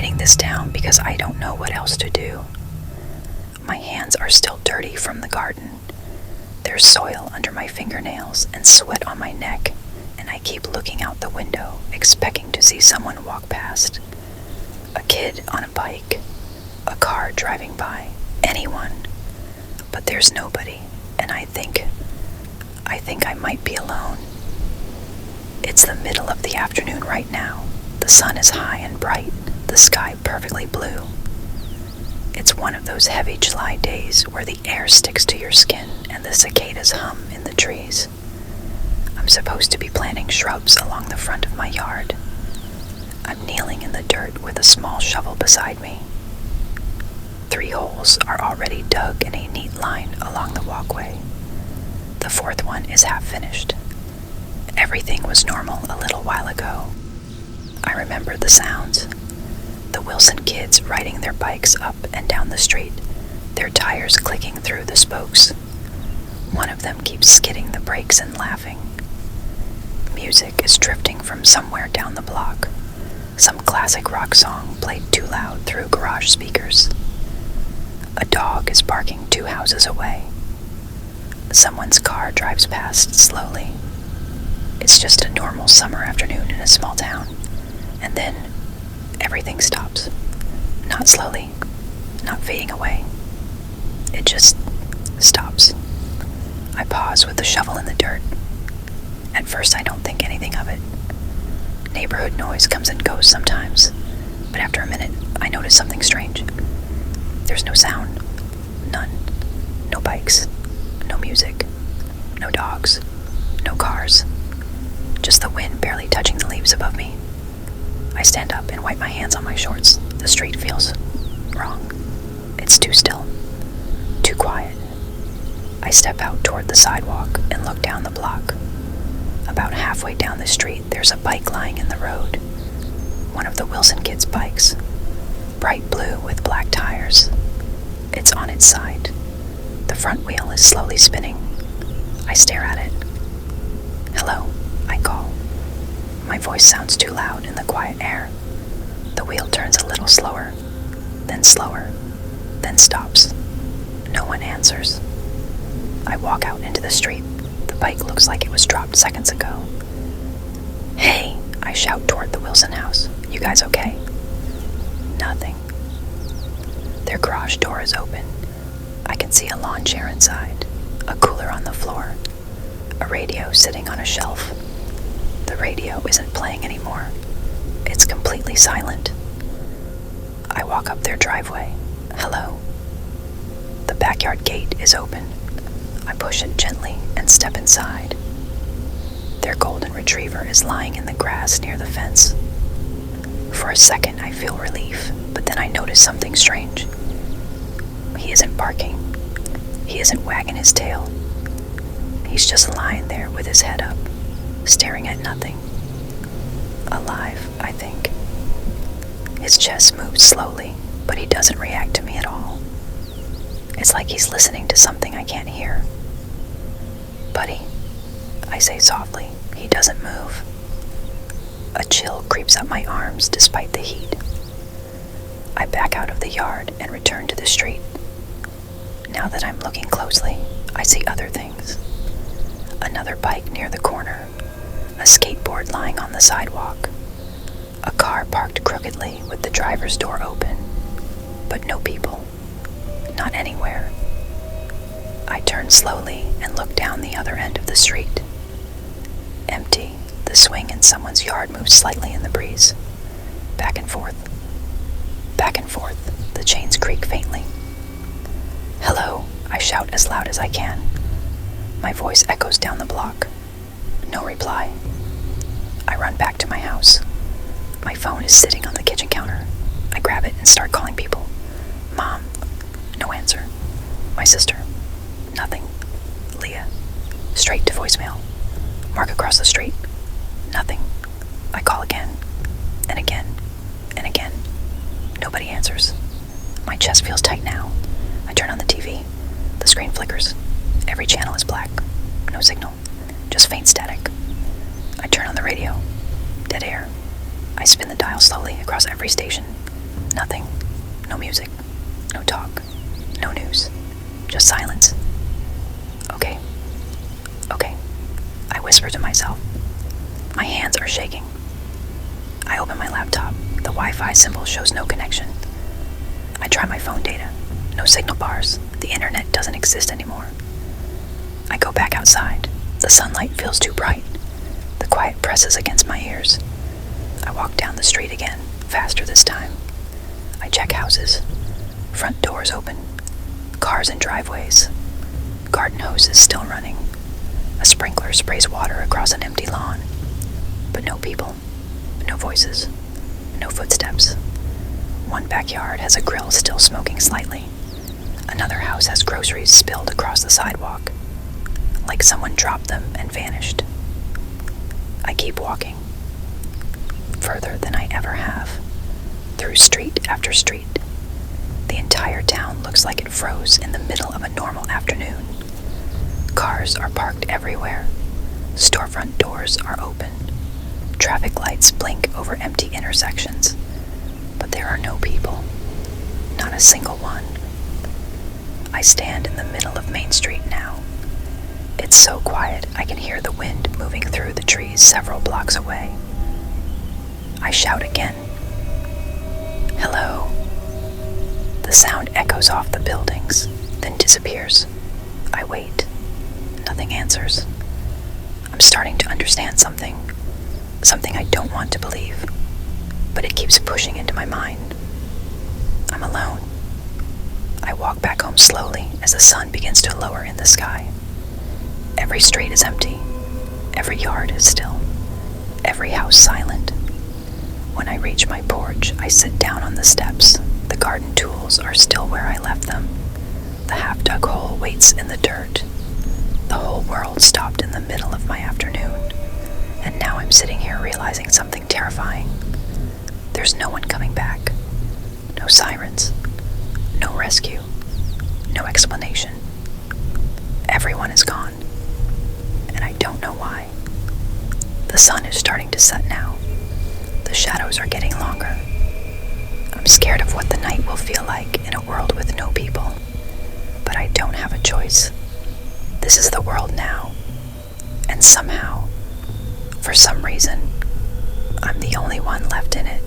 writing this down because I don't know what else to do. My hands are still dirty from the garden. There's soil under my fingernails and sweat on my neck, and I keep looking out the window, expecting to see someone walk past. A kid on a bike, a car driving by, anyone. But there's nobody, and I think I might be alone. It's the middle of the afternoon right now. The sun is high and bright, the sky perfectly blue. It's one of those heavy July days where the air sticks to your skin and the cicadas hum in the trees. I'm supposed to be planting shrubs along the front of my yard. I'm kneeling in the dirt with a small shovel beside me. 3 holes are already dug in a neat line along the walkway. The 4th one is half finished. Everything was normal a little while ago. I remember the sounds. The Wilson kids riding their bikes up and down the street, their tires clicking through the spokes. One of them keeps skidding the brakes and laughing. Music is drifting from somewhere down the block. Some classic rock song played too loud through garage speakers. A dog is barking 2 houses away. Someone's car drives past slowly. It's just a normal summer afternoon in a small town. And then everything stops. Not slowly, not fading away. It just stops. I pause with the shovel in the dirt. At first I don't think anything of it. Neighborhood noise comes and goes sometimes, but after a minute I notice something strange. There's no sound. None. No bikes. No music. No dogs. No cars. Just the wind barely touching the leaves above me. I stand up and wipe my hands on my shorts. The street feels wrong. It's too still. Too quiet. I step out toward the sidewalk and look down the block. About halfway down the street, there's a bike lying in the road. One of the Wilson kids' bikes. Bright blue with black tires. It's on its side. The front wheel is slowly spinning. I stare at it. Hello, I call. My voice sounds too loud in the quiet air. The wheel turns a little slower, then stops. No one answers. I walk out into the street. The bike looks like it was dropped seconds ago. Hey, I shout toward the Wilson house. You guys okay? Nothing. Their garage door is open. I can see a lawn chair inside, a cooler on the floor, a radio sitting on a shelf. The radio isn't playing anymore. It's completely silent. I walk up their driveway. Hello. The backyard gate is open. I push it gently and step inside. Their golden retriever is lying in the grass near the fence. For a second I feel relief, but then I notice something strange. He isn't barking. He isn't wagging his tail. He's just lying there with his head up, staring at nothing. Alive, I think. His chest moves slowly, but he doesn't react to me at all. It's like he's listening to something I can't hear. Buddy, I say softly. He doesn't move. A chill creeps up my arms despite the heat. I back out of the yard and return to the street. Now that I'm looking closely, I see other things. Another bike near the corner, a skateboard lying on the sidewalk, a car parked crookedly with the driver's door open, but no people, not anywhere. I turn slowly and look down the other end of the street. Empty, the swing in someone's yard moves slightly in the breeze. Back and forth, the chains creak faintly. Hello, I shout as loud as I can. My voice echoes down the block. No reply. I run back to my house. My phone is sitting on the kitchen counter. I grab it and start calling people. Mom. No answer. My sister. Nothing. Leah. Straight to voicemail. Mark across the street. Nothing. I call again. And again. And again. Nobody answers. My chest feels tight now. I turn on the TV. The screen flickers. Every channel is black. No signal. Just faint static. I turn on the radio. Dead air. I spin the dial slowly across every station. Nothing. No music. No talk. No news. Just silence. Okay. Okay. I whisper to myself. My hands are shaking. I open my laptop. The Wi-Fi symbol shows no connection. I try my phone data. No signal bars. The internet doesn't exist anymore. I go back outside. The sunlight feels too bright. The quiet presses against my ears. I walk down the street again, faster this time. I check houses. Front doors open. Cars in driveways. Garden hoses still running. A sprinkler sprays water across an empty lawn. But no people. No voices. No footsteps. One backyard has a grill still smoking slightly. Another house has groceries spilled across the sidewalk, like someone dropped them and vanished. I keep walking, further than I ever have, through street after street. The entire town looks like it froze in the middle of a normal afternoon. Cars are parked everywhere. Storefront doors are open. Traffic lights blink over empty intersections. But there are no people. Not a single one. I stand in the middle of Main Street now. It's so quiet I can hear the wind moving through the trees several blocks away. I shout again. Hello. The sound echoes off the buildings, then disappears. I wait. Nothing answers. I'm starting to understand something. Something I don't want to believe. But it keeps pushing into my mind. I'm alone. I walk back home slowly as the sun begins to lower in the sky. Every street is empty. Every yard is still. Every house silent. When I reach my porch, I sit down on the steps. The garden tools are still where I left them. The half-dug hole waits in the dirt. The whole world stopped in the middle of my afternoon. And now I'm sitting here realizing something terrifying. There's no one coming back. No sirens. No rescue. No explanation. Everyone is gone. And I don't know why. The sun is starting to set now. The shadows are getting longer. I'm scared of what the night will feel like in a world with no people. But I don't have a choice. This is the world now. And somehow, for some reason, I'm the only one left in it.